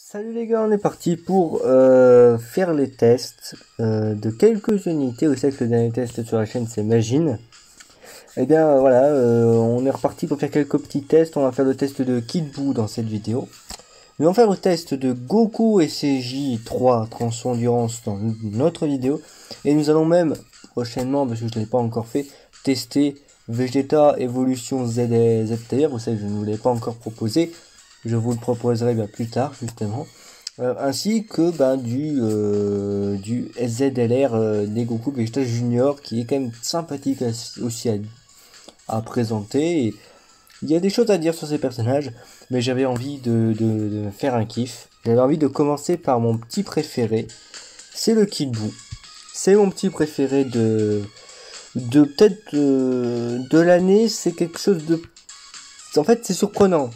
Salut les gars, on est parti pour faire les tests de quelques unités. Vous savez que le dernier test sur la chaîne c'est Magine. Et bien voilà, on est reparti pour faire quelques petits tests. On va faire le test de Kid Buu dans cette vidéo. Mais on va faire le test de Goku SCJ3 Transfo Endurance dans notre vidéo. Et nous allons même prochainement, parce que je ne l'ai pas encore fait, tester Vegeta Evolution ZTR. Vous savez que je ne vous l'ai pas encore proposé. Je vous le proposerai bien plus tard justement, ainsi que du SZLR des Goku Vegeta Junior qui est quand même sympathique aussi à présenter. Et il y a des choses à dire sur ces personnages, mais j'avais envie de faire un kiff. J'avais envie de commencer par mon petit préféré, c'est le Kid Buu. C'est mon petit préféré de peut-être de l'année. C'est quelque chose de... En fait c'est surprenant.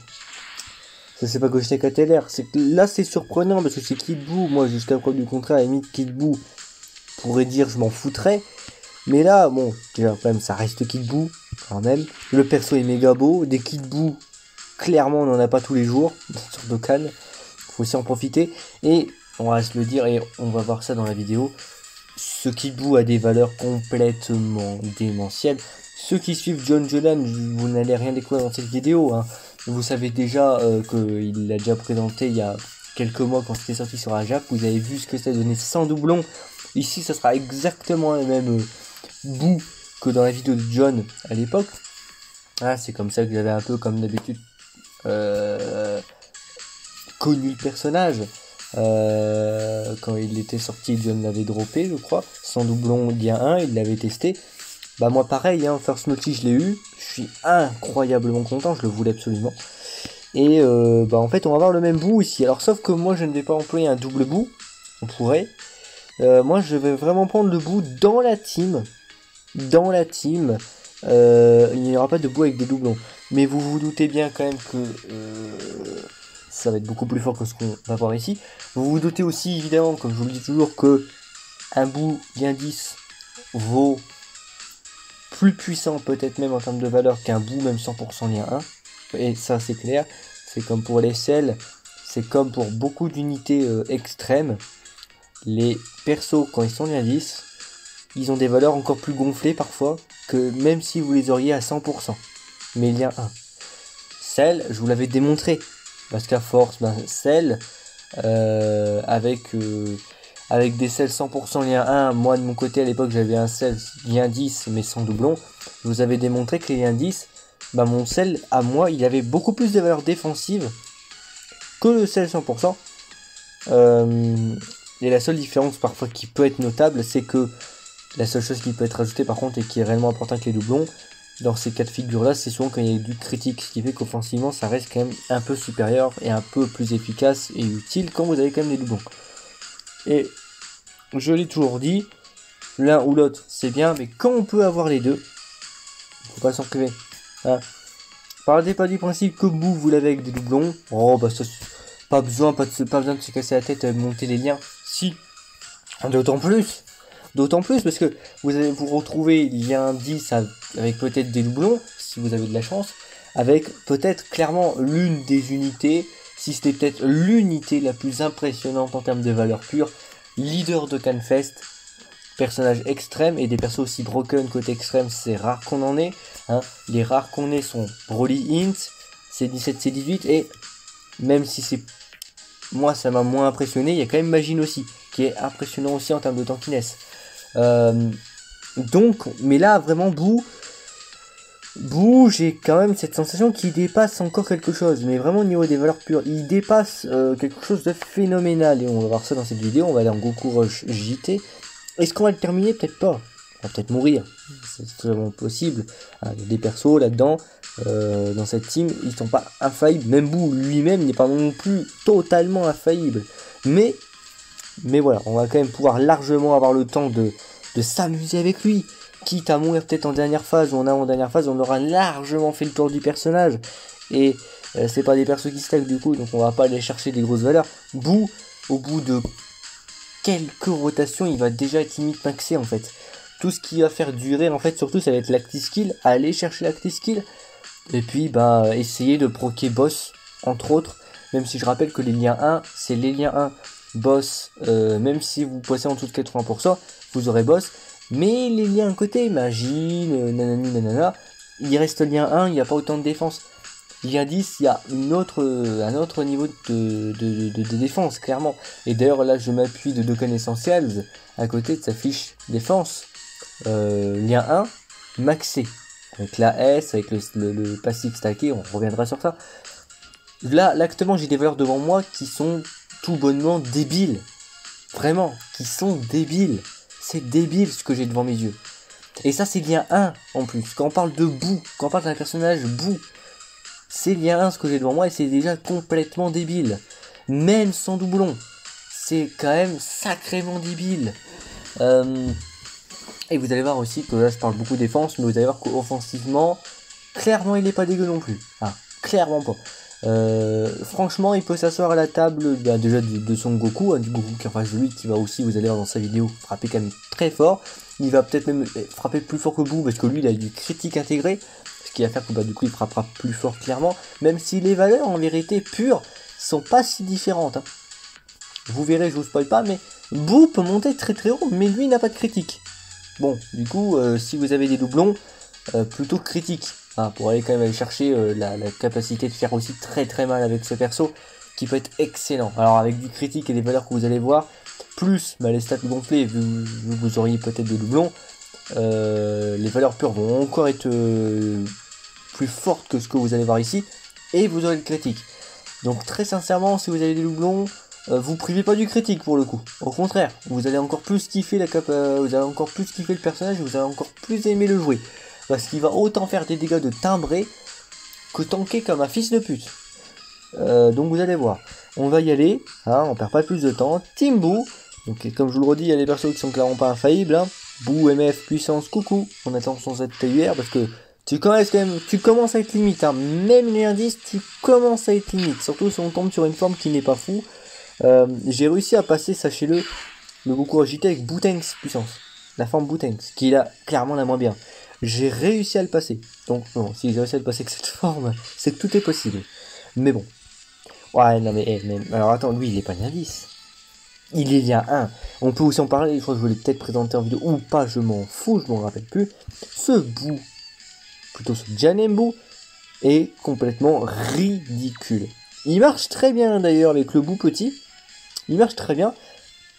C'est pas que je sais qu'à l'air, c'est que là c'est surprenant parce que c'est Kid Buu. Moi jusqu'à preuve du contraire, à la limite Kid Buu pourrait dire je m'en foutrais, mais là bon déjà quand même ça reste Kid Buu quand même. Le perso est méga beau, des Kid Buu clairement on en a pas tous les jours sur Dokkan, faut aussi en profiter. Et on va se le dire et on va voir ça dans la vidéo, ce Kid Buu a des valeurs complètement démentielles. Ceux qui suivent John Jolan, vous n'allez rien découvrir dans cette vidéo, hein. Vous savez déjà qu'il l'a déjà présenté il y a quelques mois quand c'était sorti sur Ajak. Vous avez vu ce que ça donnait sans doublon. Ici, ça sera exactement le même Buu que dans la vidéo de John à l'époque. Ah, c'est comme ça que j'avais un peu, comme d'habitude, connu le personnage. Quand il était sorti, John l'avait droppé, je crois. Sans doublon, il y a un, il l'avait testé. Bah moi pareil, hein, First Multi je l'ai eu, je suis incroyablement content, je le voulais absolument. Et en fait on va avoir le même Buu ici, alors sauf que moi je ne vais pas employer un double Buu, on pourrait. Moi je vais vraiment prendre le Buu dans la team. Dans la team, il n'y aura pas de Buu avec des doublons. Mais vous vous doutez bien quand même que ça va être beaucoup plus fort que ce qu'on va voir ici. Vous vous doutez aussi évidemment, comme je vous le dis toujours, que un Buu lien 10 vaut plus puissant peut-être même en termes de valeur qu'un Buu même 100% lien 1, et ça c'est clair. C'est comme pour les selles, c'est comme pour beaucoup d'unités extrêmes. Les persos quand ils sont lien 10, ils ont des valeurs encore plus gonflées parfois que même si vous les auriez à 100%, mais lien 1. Cell, je vous l'avais démontré, parce qu'à force, Cell avec des selles 100% lien 1, moi de mon côté à l'époque j'avais un sel lien 10 mais sans doublon. Je vous avais démontré que les liens 10, mon sel à moi il avait beaucoup plus de valeurs défensives que le sel 100%. Et la seule différence parfois qui peut être notable, c'est que la seule chose qui peut être ajoutée par contre et qui est réellement importante avec les doublons, dans ces cas de figure là, c'est souvent quand il y a du critique, ce qui fait qu'offensivement ça reste quand même un peu supérieur et un peu plus efficace et utile quand vous avez quand même des doublons. Et je l'ai toujours dit, l'un ou l'autre c'est bien, mais quand on peut avoir les deux, faut pas s'en priver. Hein. Partez pas du principe que vous l'avez avec des doublons. Oh bah ça, pas besoin de se casser la tête à monter les liens. Si, d'autant plus parce que vous allez vous retrouver lien 10 avec peut-être des doublons, si vous avez de la chance, avec peut-être clairement l'une des unités, si c'était peut-être l'unité la plus impressionnante en termes de valeur pure, leader de Canfest, personnage extrême, et des persos aussi broken côté extrême, c'est rare qu'on en ait. Hein. Les rares qu'on ait sont Broly Int, C17, C18, et même si c'est... Moi ça m'a moins impressionné, il y a quand même Magine aussi, qui est impressionnant aussi en termes de tankiness. Donc, mais là vraiment Buu, j'ai quand même cette sensation qu'il dépasse encore quelque chose, mais vraiment au niveau des valeurs pures, il dépasse quelque chose de phénoménal, et on va voir ça dans cette vidéo. On va aller en Goku Rush JT. Est-ce qu'on va le terminer? Peut-être pas, on va peut-être mourir, c'est totalement possible. Il y a des persos là-dedans, dans cette team, ils sont pas infaillibles, même Buu lui-même n'est pas non plus totalement infaillible, mais voilà, on va quand même pouvoir largement avoir le temps de s'amuser avec lui. Quitte à mourir peut-être en dernière phase, ou en dernière phase, on aura largement fait le tour du personnage. Et c'est pas des persos qui stack du coup, donc on va pas aller chercher des grosses valeurs. Buu, au bout de quelques rotations, il va déjà être limite maxé en fait. Tout ce qui va faire durer en fait, surtout ça va être l'active skill, aller chercher l'active skill. Et puis essayer de proquer boss, entre autres. même si je rappelle que les liens 1, c'est les liens 1 boss, même si vous passez en dessous de 80%, vous aurez boss, mais les liens à côté, magie, nanani nanana, il reste lien 1, il n'y a pas autant de défense. Lien 10, il y a un autre niveau de défense, clairement. Et d'ailleurs, là, je m'appuie de Dokkan Essentials à côté de sa fiche défense. Lien 1, maxé. Avec la S, avec le passif stacké, on reviendra sur ça. Là, actuellement, j'ai des valeurs devant moi qui sont tout bonnement débiles. Vraiment, qui sont débiles. C'est débile ce que j'ai devant mes yeux. Et ça, c'est lien 1 en plus. Quand on parle de boue, quand on parle d'un personnage boue, c'est lien 1 ce que j'ai devant moi et c'est déjà complètement débile. Même sans doublon, c'est quand même sacrément débile. Et vous allez voir aussi que là je parle beaucoup défense, mais vous allez voir qu'offensivement, clairement il n'est pas dégueu non plus. Ah, clairement pas. Franchement, il peut s'asseoir à la table déjà de son Goku, du Goku qui est en face de lui, qui va aussi, vous allez voir dans sa vidéo, frapper quand même très fort. Il va peut-être même frapper plus fort que Boo parce que lui il a du critique intégré. Ce qui va faire que du coup il frappera plus fort clairement, même si les valeurs en vérité pures sont pas si différentes. Hein. Vous verrez, je vous spoil pas, mais Boo peut monter très très haut, mais lui n'a pas de critique. Bon, du coup, si vous avez des doublons, plutôt critique, hein, pour aller quand même aller chercher la capacité de faire aussi très très mal avec ce perso, qui peut être excellent. Alors avec du critique et des valeurs que vous allez voir, plus les stats gonflées, vu que vous auriez peut-être des doublons, les valeurs pures vont encore être plus fortes que ce que vous allez voir ici, et vous aurez le critique. Donc très sincèrement, si vous avez des doublons, vous privez pas du critique pour le coup. Au contraire, vous allez encore plus kiffer vous allez encore plus kiffer le personnage, et vous allez encore plus aimer le jouer, parce qu'il va autant faire des dégâts de timbré que tanker comme un fils de pute. Donc vous allez voir, on va y aller, hein, on perd pas plus de temps. Team Boo, donc comme je vous le redis, il y a des persos qui sont clairement pas infaillibles, hein. Boo, MF, puissance, coucou, on attend son ZTUR parce que tu commences à être limite, hein. Même les indices, tu commences à être limite, surtout si on tombe sur une forme qui n'est pas fou. J'ai réussi à passer, sachez-le, le Goku agité avec Bootenks puissance, la forme Bootenks, qui est là clairement la moins bien. J'ai réussi à le passer, donc bon, si j'ai réussi à le passer avec cette forme, c'est que tout est possible. Mais bon, ouais, non mais alors attends, lui il est pas lien 10. Il est lien 1. On peut aussi en parler, je crois que je l'ai peut-être présenté en vidéo ou pas, je m'en fous, je m'en rappelle plus. Ce Boo, plutôt ce Janembu, est complètement ridicule. Il marche très bien d'ailleurs avec le Boo petit. Il marche très bien.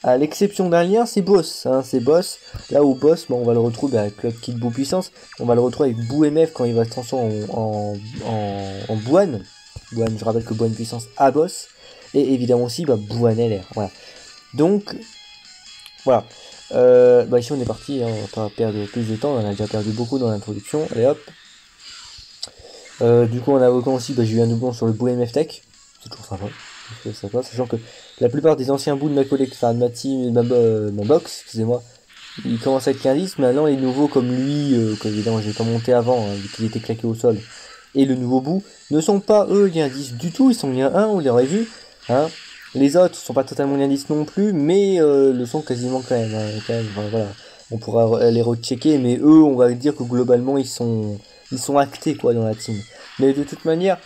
À l'exception d'un lien, c'est boss. Hein, c'est boss. Là où boss, on va le retrouver avec le kit Boo puissance. On va le retrouver avec Boo MF quand il va se transformer en Bouan. Bouan, je rappelle que Bouan puissance a boss. Et évidemment aussi Bouan LR. Voilà. Donc, voilà. Ici on est parti, hein, on va pas perdre plus de temps, on a déjà perdu beaucoup dans l'introduction. Allez hop. Du coup en invoquant aussi, j'ai eu un doublon sur le Boo MF Tech. C'est toujours sympa. Sachant que la plupart des anciens bouts de ma collection, de ma team, de ma box, excusez-moi, ils commencent à être 15. Maintenant les nouveaux comme lui, que évidemment j'ai pas monté avant, hein, vu qu'il était claqué au sol, et le nouveau Boo, ne sont pas eux lien 10 du tout, ils sont lien 1, on les aurait vu. Hein. Les autres sont pas totalement lien 10 non plus, mais le sont quasiment quand même. Voilà. On pourra les rechecker, mais eux, on va dire que globalement, ils sont actés quoi dans la team. Mais de toute manière,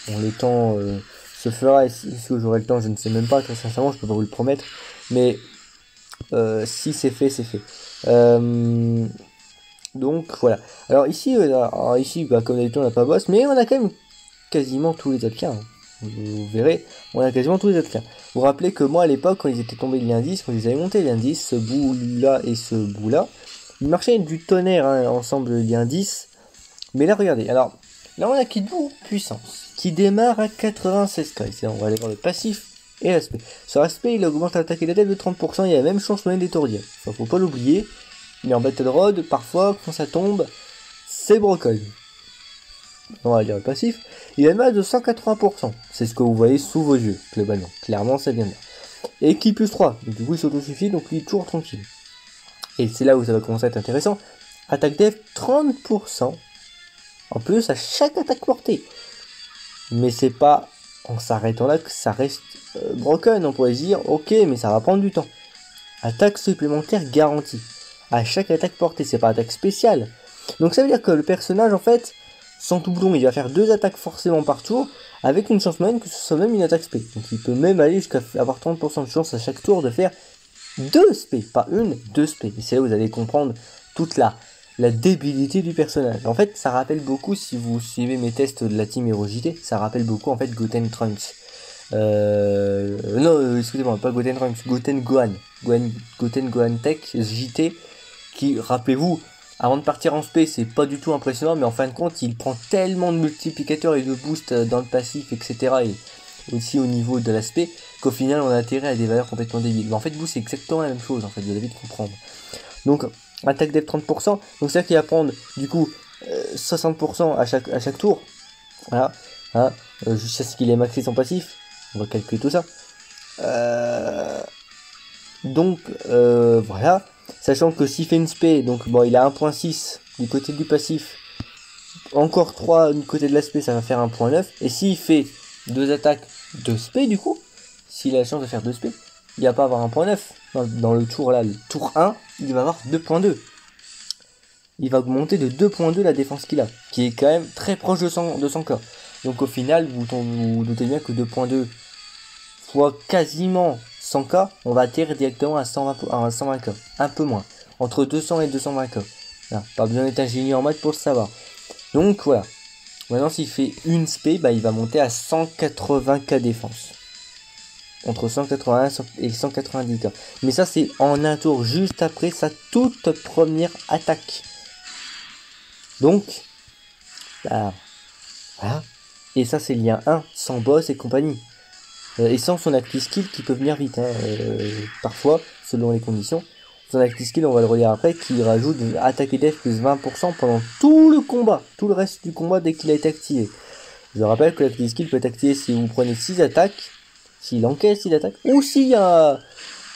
bon, le temps se fera, et si j'aurai le temps, je ne sais même pas, très sincèrement, je peux pas vous le promettre. Mais si c'est fait, c'est fait. Donc voilà. Alors ici, comme d'habitude, on n'a pas boss, mais on a quand même quasiment tous les Atliens. Hein. Vous verrez, on a quasiment tous les autres liens. Vous vous rappelez que moi à l'époque, quand ils étaient tombés de l'indice, quand ils avaient monté l'indice, ce bout là et ce bout là, ils marchaient du tonnerre, hein, ensemble de l'indice. Mais là, regardez, alors là on a Kid Boo puissance, qui démarre à 96 k. On va aller voir le passif et l'aspect. Sur l'aspect, il augmente l'attaque et la def de 30%, il y a la même chance moyenne d'étourdir. Enfin, faut pas l'oublier, il est en Battle Rod, parfois, quand ça tombe, c'est broken. On va dire le passif. Il a une masse de 180%. C'est ce que vous voyez sous vos yeux, globalement. Clairement, ça vient de là. Et qui plus 3. Donc, du coup, il s'autosuffit, donc il est toujours tranquille. Et c'est là où ça va commencer à être intéressant. Attaque def 30%. En plus, à chaque attaque portée. Mais c'est pas en s'arrêtant là que ça reste broken. On pourrait se dire, ok, mais ça va prendre du temps. Attaque supplémentaire garantie. À chaque attaque portée, c'est pas attaque spéciale. Donc ça veut dire que le personnage, en fait, sans doublon, il va faire 2 attaques forcément par tour, avec une chance moyenne que ce soit même une attaque spé. Donc il peut même aller jusqu'à avoir 30% de chance à chaque tour de faire 2 spé, pas une, 2 spé. Et c'est là où vous allez comprendre toute la débilité du personnage. En fait, ça rappelle beaucoup, si vous suivez mes tests de la team HeroJT, ça rappelle beaucoup en fait Goten Trunks. Non, excusez-moi, pas Goten Trunks, Goten Gohan. Goten Gohan Tech JT, qui, rappelez-vous, avant de partir en spé, c'est pas du tout impressionnant, mais en fin de compte, il prend tellement de multiplicateurs et de boosts dans le passif, etc. Et aussi au niveau de l'aspect, qu'au final, on a intérêt à des valeurs complètement débiles. Mais en fait, vous, c'est exactement la même chose, en fait, vous allez vite comprendre. Donc, attaque def 30%, donc c'est ça qui va prendre, du coup, 60% à chaque tour. Voilà, hein, jusqu'à ce qu'il ait maxé son passif. On va calculer tout ça. Donc, voilà. Sachant que s'il fait une spé, donc bon, il a 1.6 du côté du passif. Encore 3 du côté de l'aspect, ça va faire 1.9. Et s'il fait 2 attaques de spé, du coup, s'il a la chance de faire 2 spé, il va pas avoir 1.9. Dans le tour là, le tour 1, il va avoir 2.2. Il va augmenter de 2.2 la défense qu'il a, qui est quand même très proche de 100k. Donc au final, vous doutez bien que 2.2 fois quasiment 100k, on va atterrir directement à 120k. Un peu moins. Entre 200 et 220k. Voilà. Pas besoin d'être ingénieur en maths pour le savoir. Donc voilà. Maintenant, s'il fait une spé, bah, il va monter à 180k défense. Entre 180 et 190k. Mais ça, c'est en un tour, juste après sa toute première attaque. Donc, bah, voilà. Et ça, c'est le lien 1, sans boss et compagnie. Et sans son active skill qui peut venir vite, hein, parfois, selon les conditions. Son active skill, on va le relire après, qui rajoute attaque et def plus 20% pendant tout le combat, tout le reste du combat dès qu'il a été activé. Je rappelle que l'active skill peut être activé si vous prenez 6 attaques, s'il encaisse 6 attaques, ou s'il y a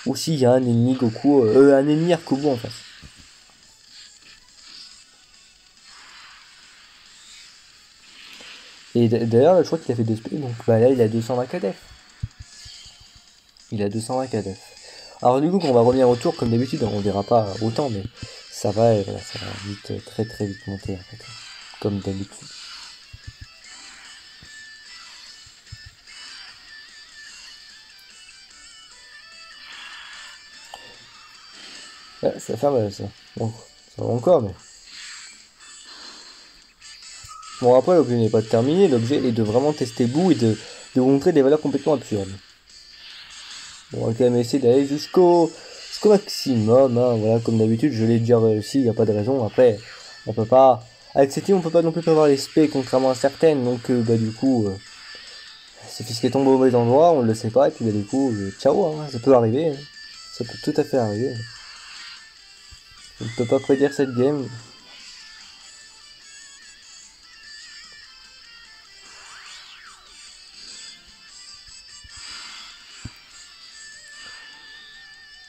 un ennemi Goku, un ennemi Arkubu en face. Et d'ailleurs, je crois qu'il a fait 2 spé, donc bah là il a 220 KDF. Il a 220 KDF. Alors du coup, quand on va revenir au tour, comme d'habitude, on verra pas autant, mais ça va, voilà, ça va vite, très très vite monter en fait, comme d'habitude. Ouais, ça va faire mal ça. Bon, ça va encore, mais... Bon, après, l'objet n'est pas terminé, l'objet est de vraiment tester Boo et de vous montrer des valeurs complètement absurdes. Bon, on va quand même essayer d'aller jusqu'au maximum, hein, voilà, comme d'habitude, je l'ai déjà réussi, il n'y a pas de raison. Après, on peut pas... Avec cette team, on peut pas non plus prévoir les spé, contrairement à certaines, donc bah du coup... c'est fisqué tombe au mauvais endroit, on le sait pas, et puis bah du coup, ciao, hein, ça peut arriver. Hein. Ça peut tout à fait arriver. On ne peut pas prédire cette game.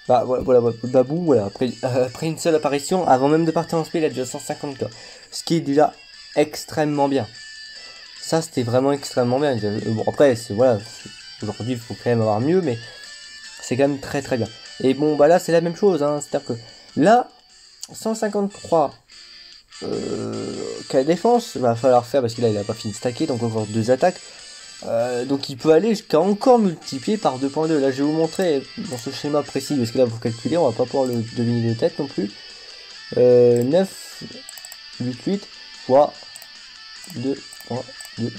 Bah voilà, Babou, voilà, après une seule apparition, avant même de partir en spé, il a déjà 150k. Ce qui est déjà extrêmement bien. Ça, c'était vraiment extrêmement bien. Bon, après, voilà, aujourd'hui, il faut quand même avoir mieux, mais c'est quand même très très bien. Et bon, bah là, c'est la même chose, hein, c'est-à-dire que là, 153 qu'à défense, il va falloir faire parce que là, il a pas fini de stacker, donc encore 2 attaques. Donc il peut aller jusqu'à encore multiplier par 2.2. Là je vais vous montrer dans ce schéma précis parce que là vous calculez, on va pas pouvoir le deviner de tête non plus. 9, 8 fois 2, 3, 2.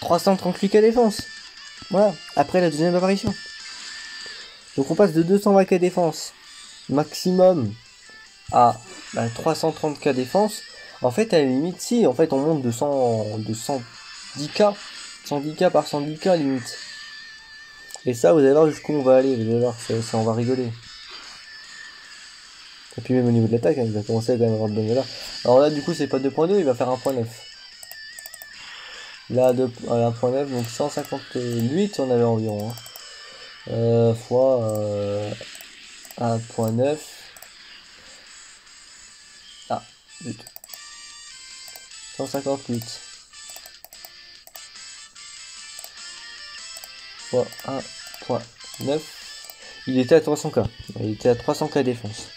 338 k défense. Voilà, après la deuxième apparition. Donc on passe de 220 k défense maximum à 330 k défense. En fait à la limite si, en fait on monte de 110k, 110k par 110k limite. Et ça, vous allez voir jusqu'où on va aller, vous allez voir, ça on va rigoler. Et puis même au niveau de l'attaque, hein, il va commencer à quand même avoir de bonnes valeurs. Alors là, du coup, c'est pas 2.2, il va faire 1.9. Là, 1.9, donc 158, on avait environ. Hein. Fois 1.9. Ah, zut. 158. Fois 1.9. Il était à 300k. Il était à 300k défense.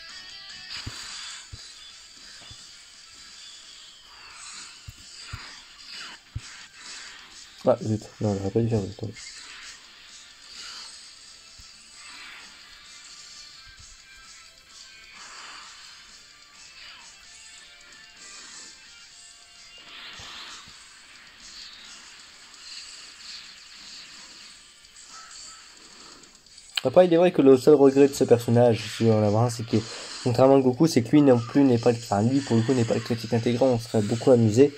Ah, zut. Non, j'aurais pas dû faire ça. Après, il est vrai que le seul regret de ce personnage, si on en a un, c'est que, contrairement à Goku, c'est que lui non plus n'est pas le, enfin, lui, pour le coup, n'est pas le critique intégrant, on serait beaucoup amusé.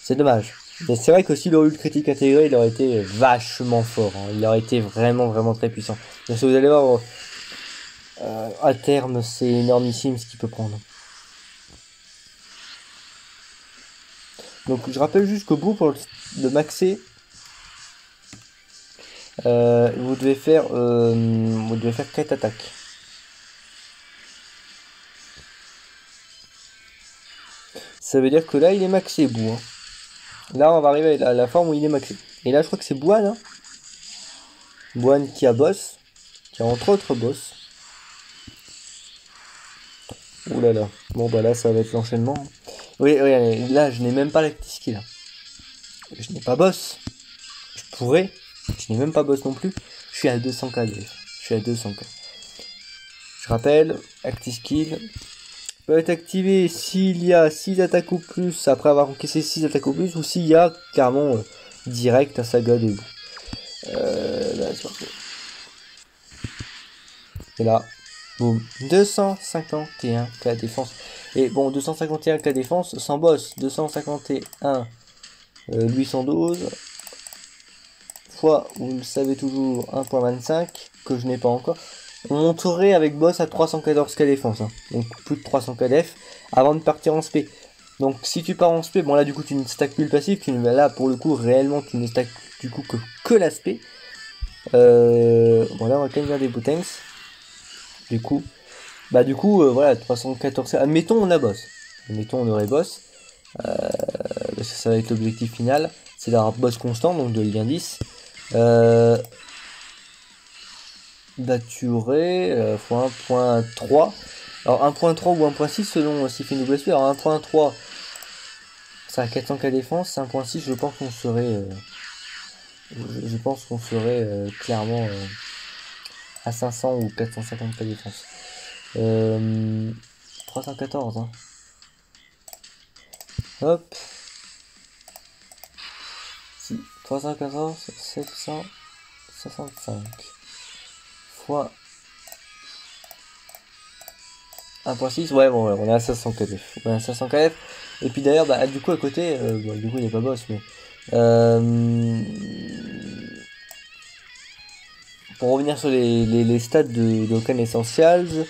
C'est dommage. Mais c'est vrai que s'il aurait eu le critique intégré, il aurait été vachement fort, hein. Il aurait été vraiment, vraiment très puissant. Donc, vous allez voir, à terme, c'est énormissime ce qu'il peut prendre. Donc, je rappelle juste qu'au bout, pour le maxer, vous devez faire 4 attaques. Ça veut dire que là, il est maxé, Bou, hein. Là, on va arriver à la forme où il est maxé. Et là, je crois que c'est Bouane, hein. Bouane qui a boss, qui a entre autres boss. Ouh là là. Bon, bah là, ça va être l'enchaînement. Oui, oui, là, je n'ai même pas l'Actiskill. Je n'ai pas boss. Je pourrais. Je n'ai même pas boss non plus. Je suis à 200k. Je suis à 200k. Je rappelle, Actiskill peut être activé s'il y a 6 attaques ou plus après avoir encaissé 6 attaques ou plus, ou s'il y a carrément direct un saga debout. Là, et là, boum, 251k défense. Et bon, 251k défense sans boss, 251 812 fois, vous le savez toujours, 1.25 que je n'ai pas encore. On monterait avec boss à 314k défense, hein. Donc plus de 300k def avant de partir en spé. Donc si tu pars en spé, bon là du coup tu ne stacks plus le passif, là pour le coup réellement tu ne stacks du coup que l'aspect. Bon là on va quand même faire des boutangs. Du coup, voilà, 314. Admettons on a boss. Admettons on aurait boss. Parce que ça va être l'objectif final. C'est d'avoir boss constant, donc de lien 10. Bah tu aurais fois 1.3. Alors 1.3 ou 1.6 selon s'il fait une double SP. Alors 1.3 ça a 400k défense. 1.6 je pense qu'on serait je pense qu'on serait clairement à 500 ou 450k défense. 314 hein. Hop. Si 314 765 fois 1.6, ouais bon on est à 500 kf. On est à 500 kf. Et puis d'ailleurs bah du coup à côté, bon, du coup il n'est pas boss mais pour revenir sur les stats de Dokkan Essentials,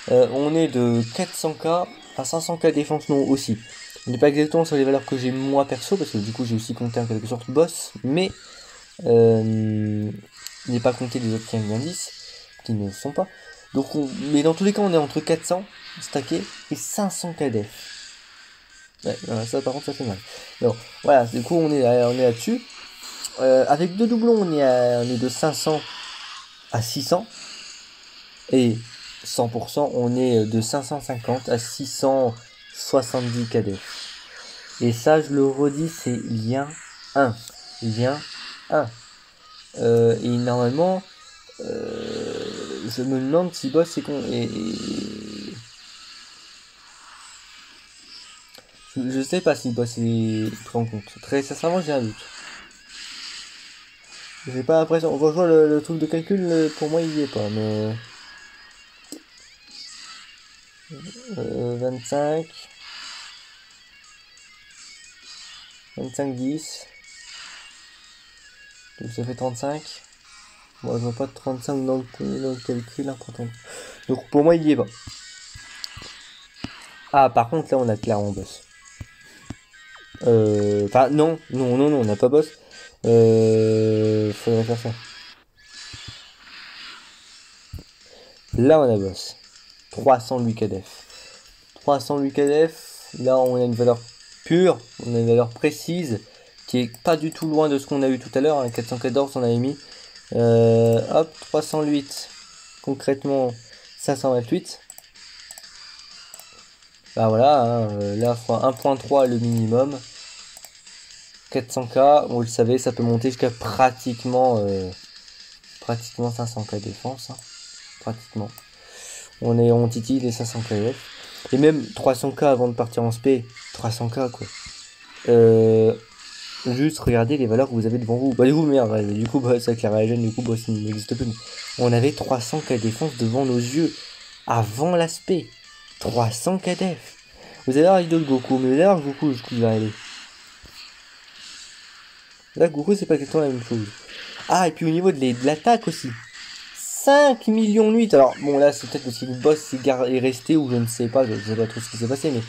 on est de 400k à 500k défense non aussi. On n'est pas exactement sur les valeurs que j'ai moi perso, parce que du coup j'ai aussi compté en quelque sorte boss, mais il n'est pas compté les autres qui ont 10, qui ne sont pas. Donc mais dans tous les cas on est entre 400 stacké et 500k def. Ouais, ça par contre ça fait mal. Donc voilà, du coup on est là-dessus. Avec deux doublons on est de 500 à 600 et 100% on est de 550 à 670 KDF. Et ça je le redis, c'est lien 1. Lien 1. Et normalement je me demande si boss c'est con et... Je sais pas si boss est pris en compte. Très sincèrement j'ai un doute. J'ai pas l'impression. On rejoint le truc de calcul, pour moi il y est pas, mais 25 10 donc ça fait 35. Moi je vois pas de 35 dans le calcul important. Donc pour moi il y est pas. Ah par contre là on a clairement boss. Enfin non, on n'a pas boss. Faudrait faire ça. Là on a boss. 308 KDF. 308 KDF. Là on a une valeur pure, on a une valeur précise qui est pas du tout loin de ce qu'on a eu tout à l'heure. Hein, 414 on avait mis. Hop, 308. Concrètement 528. Bah voilà, hein, là fois 1.3 le minimum. 400k, vous le savez, ça peut monter jusqu'à pratiquement 500k défense, hein. Pratiquement. On titille les 500k F. Et même 300k avant de partir en spé, 300k quoi. Juste regardez les valeurs que vous avez devant vous. Bah du coup merde, du coup bah, c'est avec la réagène, du coup bah, ça n'existe plus. Mais on avait 300k défense devant nos yeux avant l'aspect. 300k def. Vous allez voir l'idole Goku, mais vous allez voir Goku jusqu'où il va aller. Là Goku c'est pas exactement la même chose. Ah et puis au niveau de l'attaque aussi. 5 millions de 8. Alors bon là c'est peut-être parce que le boss est resté ou je ne sais pas, je sais pas trop ce qui s'est passé, mais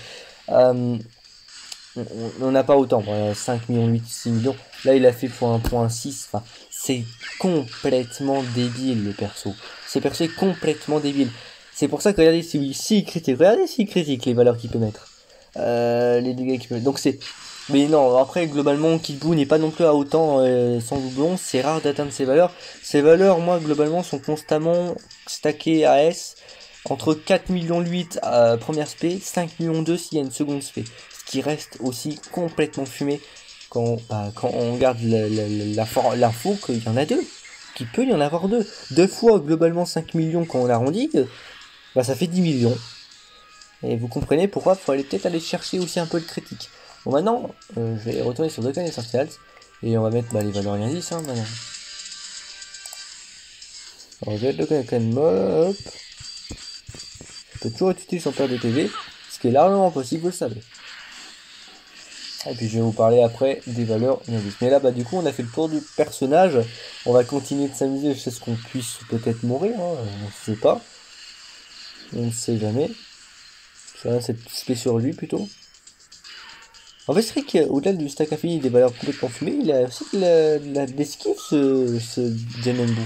on n'a pas autant, 5 millions 8, 6 millions. Là il a fait pour 1.6. Enfin, c'est complètement débile le perso. Ce perso est complètement débile. C'est pour ça que regardez s'il critique. Regardez s'il critique les valeurs qu'il peut mettre. Les dégâts qu'il peut mettre. Donc c'est. Mais non, après globalement Kid Buu n'est pas non plus à autant sans doublon. C'est rare d'atteindre ces valeurs. Ces valeurs, moi globalement, sont constamment stackées à S. Entre 4 millions 8 à première spé, 5 millions 2 s'il y a une seconde spé. Ce qui reste aussi complètement fumé quand on regarde l'info qu'il y en a deux. Qu'il peut y en avoir deux. Deux fois globalement 5 millions quand on l'arrondit, bah ça fait 10 millions. Et vous comprenez pourquoi il faut peut-être aller chercher aussi un peu le critique. Bon maintenant, je vais retourner sur Dokkan Essentials. Et on va mettre les valeurs indices hein, maintenant. Alors je vais mettre Dokkan Mob. Hop. Je peux toujours utiliser sans perdre de PV. Ce qui est largement possible, vous le savez. Et puis je vais vous parler après des valeurs indices. Mais là du coup on a fait le tour du personnage. On va continuer de s'amuser jusqu'à ce qu'on puisse peut-être mourir. Hein. On ne sait pas. On ne sait jamais. Ça c'est spé sur lui plutôt. En fait, c'est vrai qu'au-delà du stack infini des valeurs complètement fumées, il a aussi l'esquive ce Genenbu.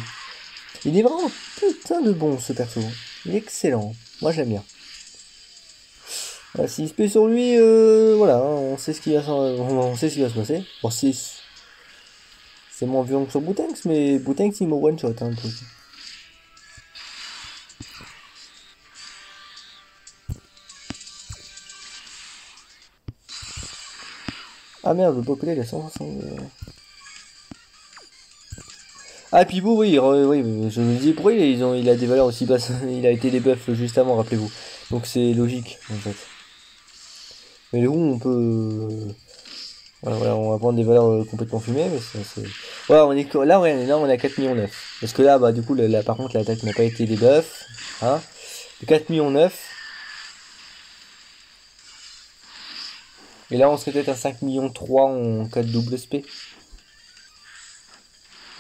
Il est vraiment putain de bon ce perso. Il est excellent. Moi j'aime bien. S'il se paie sur lui, voilà, hein, on sait ce qui va se passer. Bon, c'est moins violent que sur Boutanks, mais Boutanks il me one shot hein, le truc. Ah merde, le Pokémon il a 160. Ah, puis vous, oui, je me dis pourquoi il a des valeurs aussi basses. Il a été debuff juste avant, rappelez-vous. Donc c'est logique, en fait. Mais où on peut. Voilà, on va prendre des valeurs complètement fumées, mais c'est. Voilà, là, on est à 4 millions 9. Parce que là, du coup, là, par contre, l'attaque n'a pas été debuff. Hein. 4 millions 9. Et là, on serait peut-être à 5 millions 3 en cas de double SP.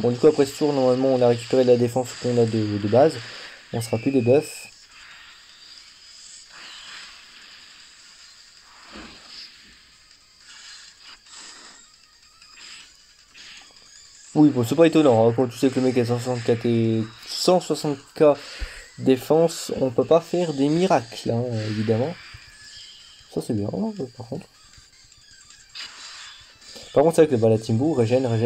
Bon, du coup, après ce tour, normalement, on a récupéré de la défense qu'on a de base. On sera plus des buffs. Oui, bon, c'est pas étonnant. Hein, quand tu sais que le mec a 164 et 160k défense, on peut pas faire des miracles, hein, évidemment. Ça, c'est bien, hein, par contre. Par contre, c'est vrai que la Team Buu régène. Hein.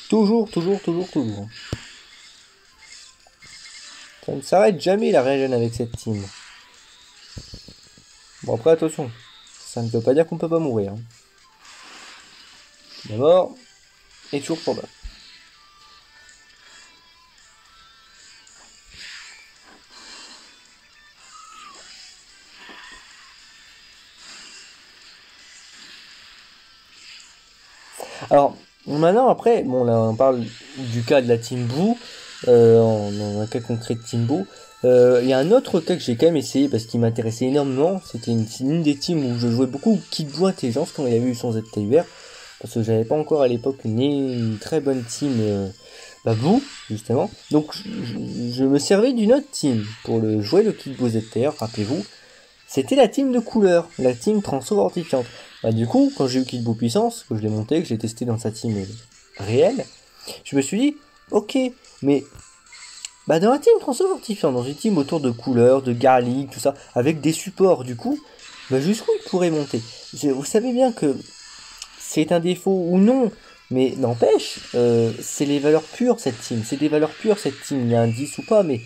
Toujours. Ça ne s'arrête jamais la régène avec cette team. Bon, après, attention. Ça ne veut pas dire qu'on peut pas mourir. Hein. D'abord, est toujours probable. Alors, maintenant, après, bon, là, on parle du cas de la Team Buu, dans un cas concret de Team Buu. Il y a un autre cas que j'ai quand même essayé parce qu'il m'intéressait énormément. C'était une des teams où je jouais beaucoup Kid Buu Intelligence quand il y avait eu son ZTUR. Parce que j'avais pas encore à l'époque une très bonne team Buu, justement. Donc, je me servais d'une autre team pour jouer le Kid Buu ZTR, rappelez-vous. C'était la team de couleur, la team transfortifiante. Du coup, quand j'ai eu Kid Buu Puissance, que je l'ai monté, que j'ai testé dans sa team réelle, je me suis dit, ok, mais dans la team transfortifiante, dans une team autour de couleur, de garlic, tout ça, avec des supports, du coup, jusqu'où il pourrait monter. Vous savez bien que c'est un défaut ou non, mais n'empêche, c'est les valeurs pures cette team, c'est des valeurs pures cette team, il y a un 10 ou pas, mais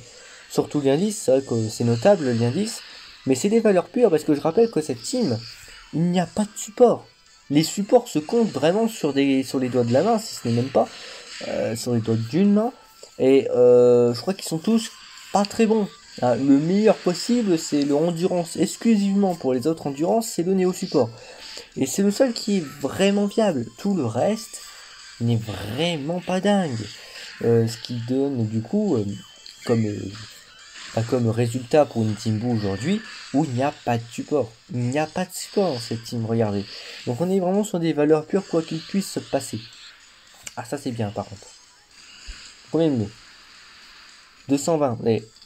surtout l'indice, c'est vrai que c'est notable l'indice, mais c'est des valeurs pures parce que je rappelle que cette team, il n'y a pas de support. Les supports se comptent vraiment sur les doigts de la main, si ce n'est même pas, sur les doigts d'une main. Et je crois qu'ils sont tous pas très bons. Hein, le meilleur possible, c'est le endurance. Exclusivement pour les autres endurance, c'est le Neo Support. Et c'est le seul qui est vraiment viable. Tout le reste n'est vraiment pas dingue. Ce qui donne du coup comme résultat pour une Team Boo aujourd'hui où il n'y a pas de support. Il n'y a pas de support dans cette team, regardez. Donc on est vraiment sur des valeurs pures quoi qu'il puisse se passer. Ah ça c'est bien par contre. Combien il met 220,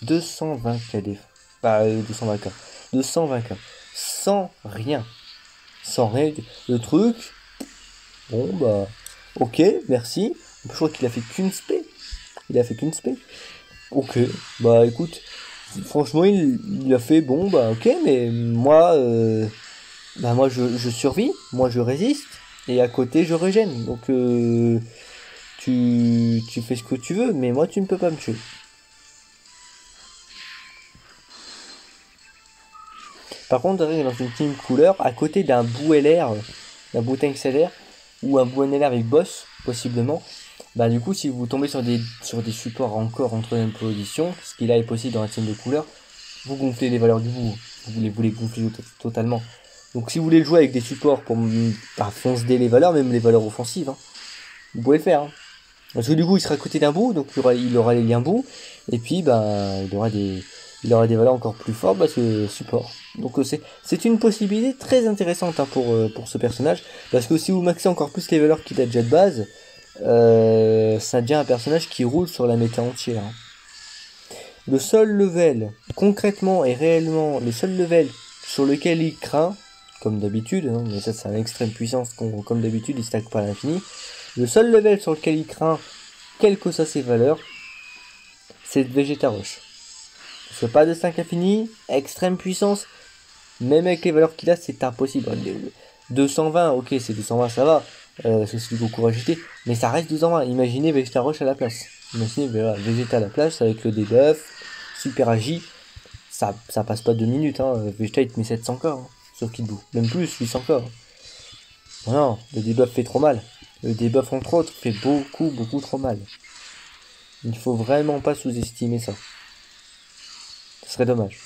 220 KD. Pas 220K. 220K. Sans rien. Sans rien. Le truc. Bon bah. Ok, merci. Je crois qu'il a fait qu'une spé. Il a fait qu'une spé. Ok, bah écoute. Franchement il a fait bon bah ok mais moi moi je survis, moi je résiste et à côté je régène. Donc tu fais ce que tu veux mais moi tu ne peux pas me tuer. Par contre, dans une team couleur, à côté d'un Boo LR, d'un Boo Tank LR, ou un Boo NLR avec boss, possiblement, bah du coup, si vous tombez sur des supports encore entre les mêmes positions, ce qui là est possible dans la team de couleur, vous gonflez les valeurs du Boo. Vous les gonfler totalement. Donc si vous voulez jouer avec des supports pour foncer les valeurs, même les valeurs offensives, hein, vous pouvez le faire. Hein. Parce que du coup, il sera à côté d'un Boo, donc il aura les liens Boo, et puis bah il aura des valeurs encore plus fortes parce que support. Donc c'est une possibilité très intéressante hein, pour ce personnage. Parce que si vous maxez encore plus les valeurs qu'il a déjà de base, ça devient un personnage qui roule sur la méta entière. Hein. Le seul level, concrètement et réellement, le seul level sur lequel il craint, comme d'habitude, hein, mais ça c'est un extrême puissance, comme d'habitude il stack pas à l'infini. Le seul level sur lequel il craint, quelles que soient ses valeurs, c'est Vegeta Rush. Parce que pas de 5 infini, extrême puissance, même avec les valeurs qu'il a, c'est impossible. 220, ok, c'est 220, ça va, parce que c'est du Goku agité, mais ça reste 220. Imaginez Vegeta Rush à la place. Imaginez voilà, Vegeta à la place avec le debuff, super agi, ça passe pas 2 minutes. Hein. Vegeta il te met 700k hein, sur Kid Buu, même plus, 800k. Hein. Non, le debuff fait trop mal. Le debuff entre autres fait beaucoup trop mal. Il faut vraiment pas sous-estimer ça. Ce serait dommage.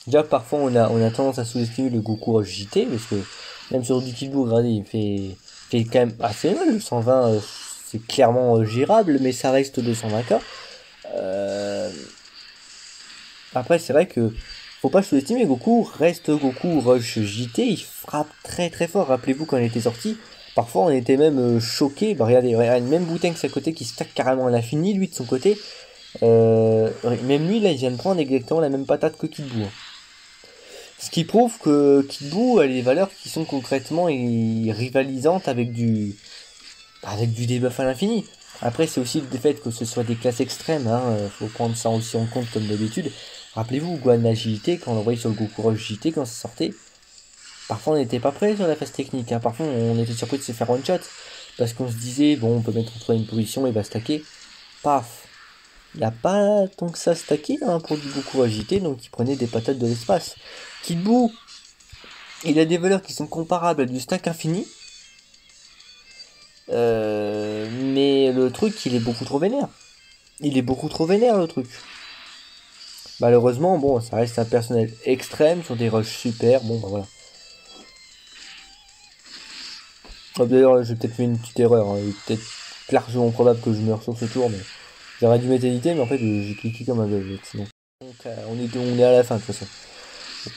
Déjà parfois on a tendance à sous-estimer le Goku JT parce que même sur du Kid Buu, regardez, il fait quand même assez mal. Le 120 c'est clairement gérable mais ça reste 220k. Après c'est vrai que faut pas sous-estimer, Goku reste Goku Rush JT, il frappe très fort. Rappelez-vous quand il était sorti, parfois on était même choqué. Bah regardez, même Boutin à côté qui stack carrément à l'infini, lui de son côté. Même lui là il vient de prendre exactement la même patate que Kid Buu. Hein. Ce qui prouve que Kid Buu a des valeurs qui sont concrètement rivalisantes avec du debuff à l'infini. Après c'est aussi le fait que ce soit des classes extrêmes, hein, faut prendre ça aussi en compte comme d'habitude. Rappelez-vous, Gohan agilité, quand on l'envoyait sur le Goku Rush JT, quand ça sortait, parfois on n'était pas prêt sur la phase technique, hein. Parfois on était surpris de se faire one shot, parce qu'on se disait, bon, on peut mettre entre une position et va stacker. Paf, il n'a pas tant que ça stacké hein, pour du Goku agité, donc il prenait des patates de l'espace. Kid Buu, il a des valeurs qui sont comparables à du stack infini, mais le truc, il est beaucoup trop vénère. Il est beaucoup trop vénère, le truc. Malheureusement, bon, ça reste un personnel extrême sur des rushs super. Bon, bah voilà. Oh, d'ailleurs, j'ai peut-être fait une petite erreur. Hein. Il est peut-être largement probable que je meure sur ce tour, mais j'aurais dû métalité, mais en fait, j'ai cliqué comme un bébé. Sinon. Donc, on est à la fin, de toute façon.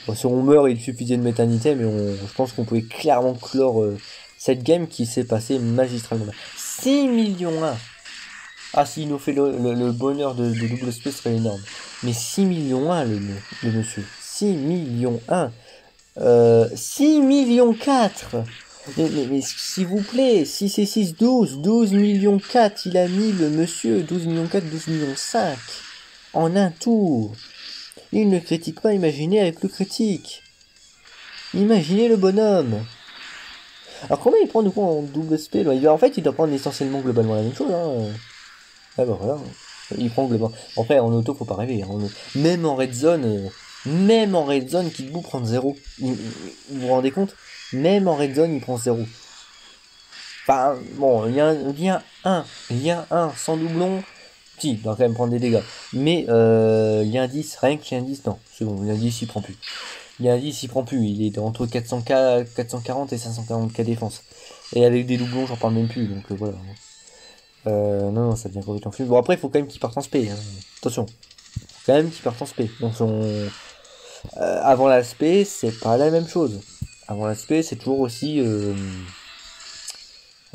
Bon, si on meurt, il suffisait de métanité, mais je pense qu'on pouvait clairement clore cette game qui s'est passée magistralement. 6 millions 1. Ah, s'il nous fait le bonheur de double SP, ce serait énorme. Mais 6 millions 1, le monsieur. 6 millions 1. 6 millions 4. Mais s'il vous plaît, 6 et 6, 12. 12 millions 4, il a mis le monsieur. 12 millions 4, 12 millions 5. En un tour. Il ne critique pas, imaginez avec le critique. Imaginez le bonhomme. Alors combien il prend du coup en double SP là? En fait, il doit prendre essentiellement globalement la même chose. Hein. Ah bah voilà, il prend globalement. Après en auto faut pas rêver, hein. Même en red zone, Même en red zone, Kid Buu prend 0. Vous vous rendez compte? Même en red zone, il prend 0. Enfin, bon, il y a un sans doublon. Si, il doit quand même prendre des dégâts. Mais lien 10, rien que lien 10, non. C'est bon, lien 10, il prend plus. Lien 10, il prend plus. Il est entre 400K, 440 et 540K défense. Et avec des doublons, j'en parle même plus. Donc voilà. Non, ça devient complètement fou. Bon, après, il faut quand même qu'il parte en spé. Hein. Attention. Faut quand même qu'il parte en spé. Donc avant la spé, c'est pas la même chose. Avant la spé, c'est toujours aussi...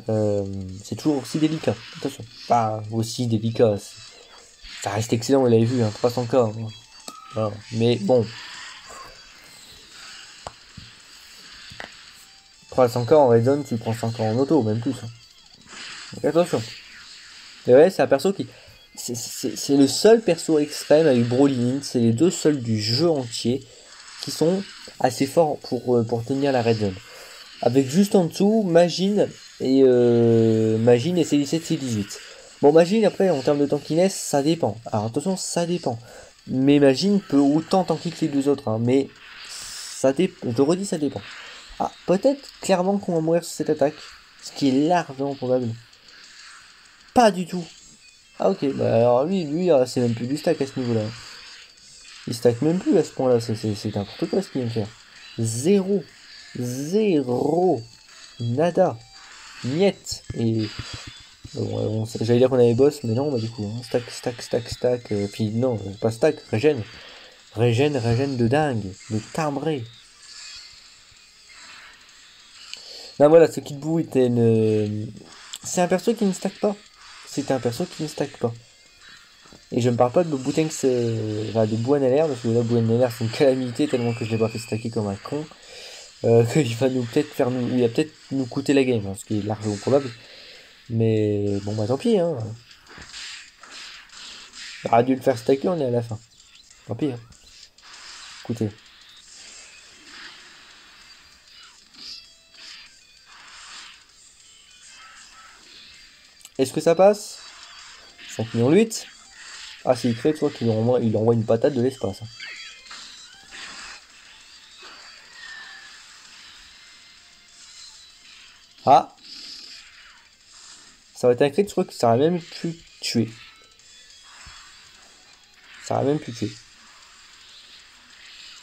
c'est toujours aussi délicat. Attention. Pas aussi délicat. Ça reste excellent, vous l'avez vu, hein, 300K. Hein. Voilà. Mais bon. 300K en red zone, tu prends 5 ans en auto, même plus. Hein. Donc attention. Et ouais, c'est un perso qui... C'est le seul perso extrême avec Broly. C'est les deux seuls du jeu entier qui sont assez forts pour tenir la red zone. Avec juste en dessous, Majin et C17, C18. Bon, Majin, après, en termes de tankiness, ça dépend. Alors attention, ça dépend. Mais Majin peut autant tanker que les deux autres. Hein, mais ça dépend. Je redis, ça dépend. Ah, peut-être clairement qu'on va mourir sur cette attaque. Ce qui est largement probable. Pas du tout. Ah ok, bah alors lui c'est même plus du stack à ce niveau-là. Il stack même plus à ce point-là, c'est n'importe quoi ce qu'il vient de faire. Zéro. Nada. Niet. Et... Bon, j'allais dire qu'on avait boss, mais non, bah du coup, hein, stack. Puis non, pas stack, régène. Régène de dingue. De timbré. Non, voilà, ce Kid Buu était une... C'est un perso qui ne stack pas. C'est un perso qui ne stack pas. Et je ne parle pas de Boutenx, enfin de Bouanalère, parce que là, Bouanalère, c'est une calamité tellement que je l'ai pas fait stacker comme un con. Qu'il va nous peut-être faire nous. Il va peut-être nous coûter la game, hein, ce qui est largement probable. Mais bon, bah tant pis, hein. On aurait dû le faire stacker, on est à la fin. Tant pis, hein. Écoutez. Est-ce que ça passe? 5 millions 8. Ah, c'est écrit, tu vois, qu'il envoie une patate de l'espace. Hein. Ah. Ça aurait été un crit, je crois que ça aurait même pu tuer. Ça aurait même pu tuer.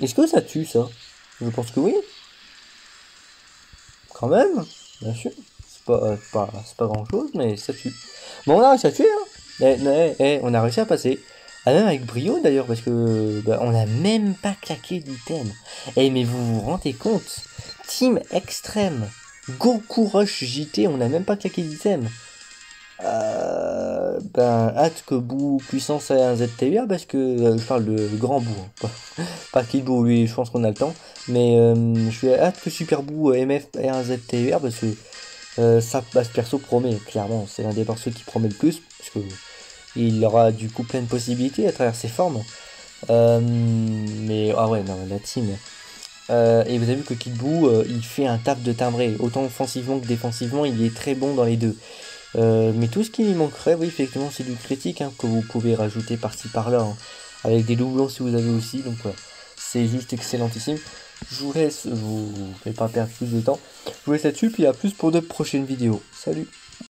Est-ce que ça tue, ça? Je pense que oui. Quand même, bien sûr. C'est pas grand-chose, mais ça tue. Bon, on a réussi à tuer, hein. On a réussi à passer. Ah, même avec brio, d'ailleurs, parce que bah, on a même pas claqué d'item. Mais vous vous rendez compte? Team extrême. Goku Rush JT, on a même pas claqué d'item. Hâte que Buu puissance ait un ZTUR parce que je parle de grand Buu, hein, pas Kid Buu, lui je pense qu'on a le temps, mais je suis hâte que Super Buu MF ait un ZTUR parce que ça ce perso promet clairement, c'est l'un des persos qui promet le plus parce que il aura du coup plein de possibilités à travers ses formes, mais ah ouais non la team. Et vous avez vu que Kid Buu il fait un taf de timbré, autant offensivement que défensivement, il est très bon dans les deux. Mais tout ce qui lui manquerait, oui, effectivement, c'est du critique hein, que vous pouvez rajouter par-ci par-là, hein, avec des doublons si vous avez aussi. Donc voilà, c'est juste excellentissime. Je vous laisse, vous ne vais pas perdre plus de temps. Je vous laisse là-dessus, puis à plus pour de prochaines vidéos. Salut!